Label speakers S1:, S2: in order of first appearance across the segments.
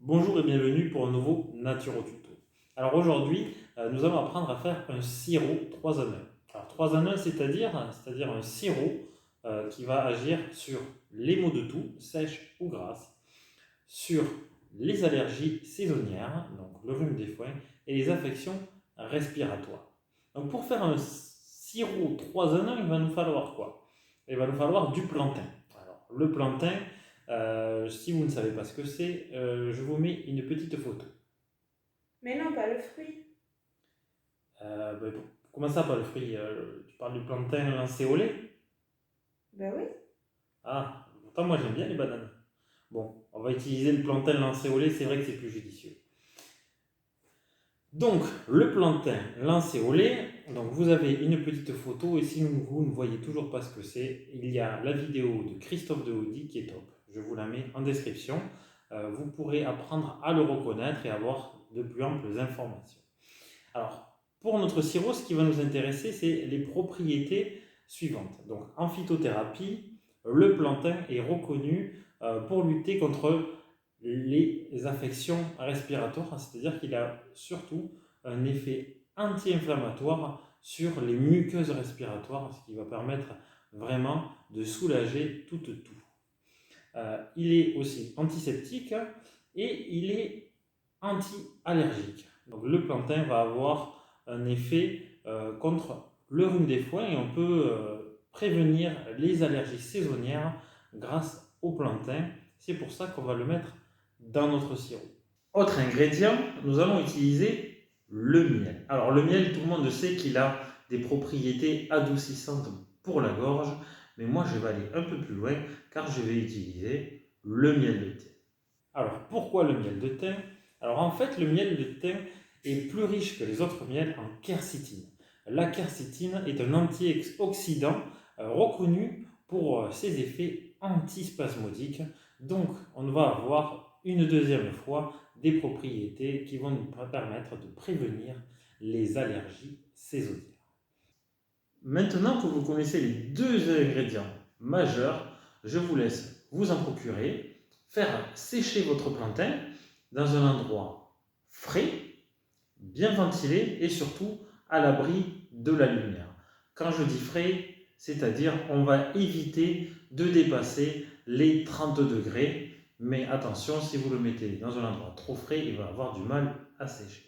S1: Bonjour et bienvenue pour un nouveau Naturo Tuto. Alors aujourd'hui, nous allons apprendre à faire un sirop 3 en 1. Alors 3 en 1, c'est-à-dire un sirop qui va agir sur les maux de toux, sèches ou grasses, sur les allergies saisonnières, donc le rhume des foins, et les affections respiratoires. Donc pour faire un sirop 3 en 1, il va nous falloir quoi? Il va nous falloir du plantain. Alors le plantain, si vous ne savez pas ce que c'est, je vous mets une petite photo.
S2: Mais non, pas le fruit.
S1: Ben, comment ça, pas le fruit? Tu parles du plantain lancéolé?
S2: Ben oui.
S1: Ah, pourtant moi j'aime bien les bananes. Bon, on va utiliser le plantain lancéolé, c'est vrai que c'est plus judicieux. Donc, le plantain lancéolé, donc vous avez une petite photo et si vous ne voyez toujours pas ce que c'est, il y a la vidéo de Christophe Deaudy qui est top. Je vous la mets en description. Vous pourrez apprendre à le reconnaître et avoir de plus amples informations. Alors, pour notre sirop, ce qui va nous intéresser, c'est les propriétés suivantes. Donc, en phytothérapie, le plantain est reconnu pour lutter contre les affections respiratoires, c'est-à-dire qu'il a surtout un effet anti-inflammatoire sur les muqueuses respiratoires, ce qui va permettre vraiment de soulager toute toux. Il est aussi antiseptique et il est anti-allergique. Donc le plantain va avoir un effet contre le rhume des foins et on peut prévenir les allergies saisonnières grâce au plantain. C'est pour ça qu'on va le mettre dans notre sirop. Autre ingrédient, nous allons utiliser le miel. Alors le miel, tout le monde sait qu'il a des propriétés adoucissantes pour la gorge, mais moi je vais aller un peu plus loin car je vais utiliser le miel de thym. Alors pourquoi le miel de thym? Alors en fait, le miel de thym est plus riche que les autres miels en quercétine. La quercétine est un antioxydant reconnu pour ses effets antispasmodiques. Donc on va avoir une deuxième fois des propriétés qui vont nous permettre de prévenir les allergies saisonnières. Maintenant que vous connaissez les deux ingrédients majeurs, je vous laisse vous en procurer, faire sécher votre plantain dans un endroit frais, bien ventilé et surtout à l'abri de la lumière. Quand je dis frais, c'est-à-dire on va éviter de dépasser les 30 degrés, mais attention, si vous le mettez dans un endroit trop frais, il va avoir du mal à sécher.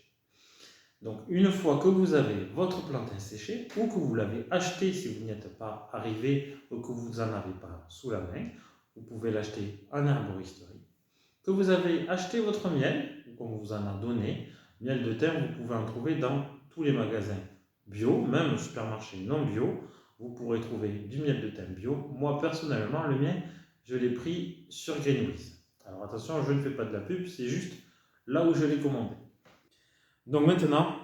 S1: Donc une fois que vous avez votre plantain séché ou que vous l'avez acheté si vous n'y êtes pas arrivé ou que vous n'en avez pas sous la main, vous pouvez l'acheter en herboristerie. Que vous avez acheté votre miel, qu'on vous en a donné, miel de thym, vous pouvez en trouver dans tous les magasins bio, même au supermarché non bio, vous pourrez trouver du miel de thym bio. Moi personnellement, le mien, je l'ai pris sur Greenwiz. Alors attention, je ne fais pas de la pub, c'est juste là où je l'ai commandé. Donc maintenant,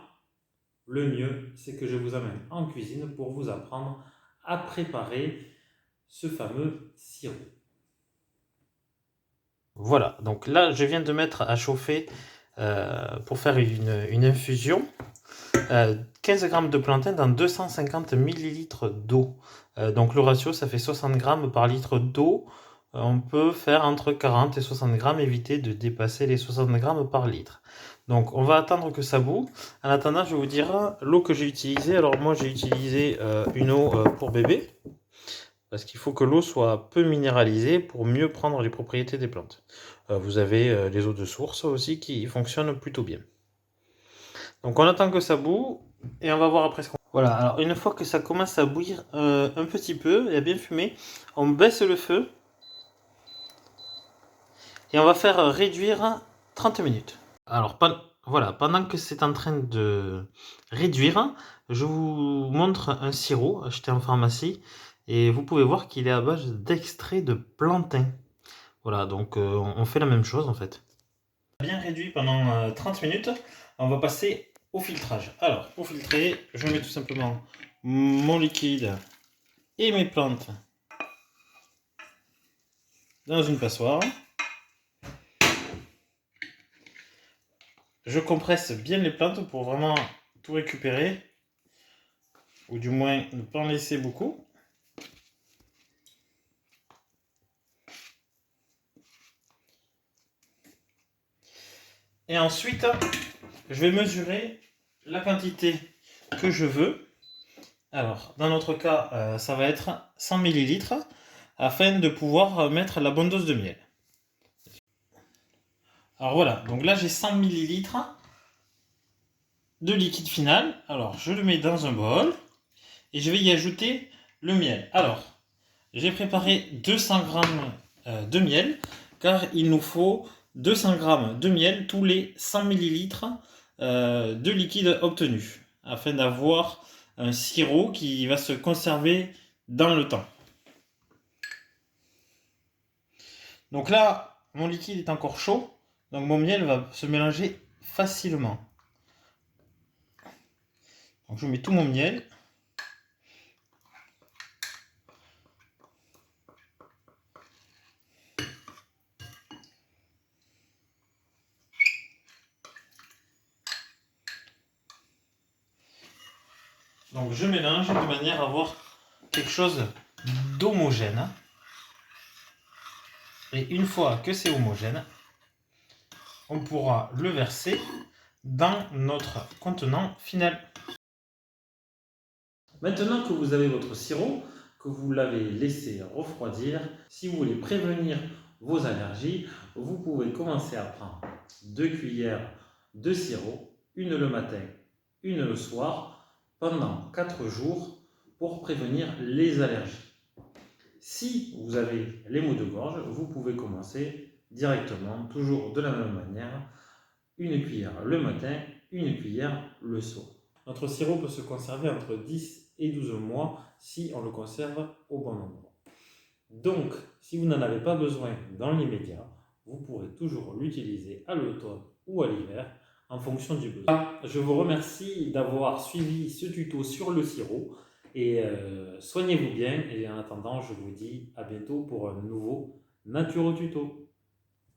S1: le mieux, c'est que je vous amène en cuisine pour vous apprendre à préparer ce fameux sirop. Voilà, donc là, je viens de mettre à chauffer pour faire une infusion 15 g de plantain dans 250 ml d'eau. Donc le ratio, ça fait 60 g par litre d'eau. On peut faire entre 40 et 60 g, éviter de dépasser les 60 g par litre. Donc on va attendre que ça bout. En attendant, je vais vous dire l'eau que j'ai utilisée. Alors moi j'ai utilisé une eau pour bébé. Parce qu'il faut que l'eau soit peu minéralisée pour mieux prendre les propriétés des plantes. Vous avez les eaux de source aussi qui fonctionnent plutôt bien. Donc on attend que ça bout et on va voir après ce qu'on... Voilà, alors une fois que ça commence à bouillir un petit peu et à bien fumer, on baisse le feu et on va faire réduire 30 minutes. Alors voilà, pendant que c'est en train de réduire, je vous montre un sirop acheté en pharmacie et vous pouvez voir qu'il est à base d'extrait de plantain. Voilà, donc on fait la même chose en fait. Bien réduit pendant 30 minutes, on va passer au filtrage. Alors, pour filtrer, je mets tout simplement mon liquide et mes plantes dans une passoire. Je compresse bien les plantes pour vraiment tout récupérer, ou du moins ne pas en laisser beaucoup. Et ensuite, je vais mesurer la quantité que je veux. Alors, dans notre cas, ça va être 100 ml afin de pouvoir mettre la bonne dose de miel. Alors voilà, donc là j'ai 100 ml de liquide final. Alors, je le mets dans un bol et je vais y ajouter le miel. Alors, j'ai préparé 200 g de miel car il nous faut 200 g de miel tous les 100 ml de liquide obtenu afin d'avoir un sirop qui va se conserver dans le temps. Donc là, mon liquide est encore chaud, donc mon miel va se mélanger facilement. Donc je mets tout mon miel. Donc je mélange de manière à avoir quelque chose d'homogène. Et une fois que c'est homogène, on pourra le verser dans notre contenant final. Maintenant que vous avez votre sirop, que vous l'avez laissé refroidir, si vous voulez prévenir vos allergies, vous pouvez commencer à prendre 2 cuillères de sirop, une le matin, une le soir, pendant 4 jours pour prévenir les allergies. Si vous avez les maux de gorge, vous pouvez commencer directement, toujours de la même manière, une cuillère le matin, une cuillère le soir. Notre sirop peut se conserver entre 10 et 12 mois si on le conserve au bon endroit. Donc, si vous n'en avez pas besoin dans l'immédiat, vous pourrez toujours l'utiliser à l'automne ou à l'hiver en fonction du besoin. Je vous remercie d'avoir suivi ce tuto sur le sirop et soignez-vous bien et en attendant, je vous dis à bientôt pour un nouveau Naturo Tuto.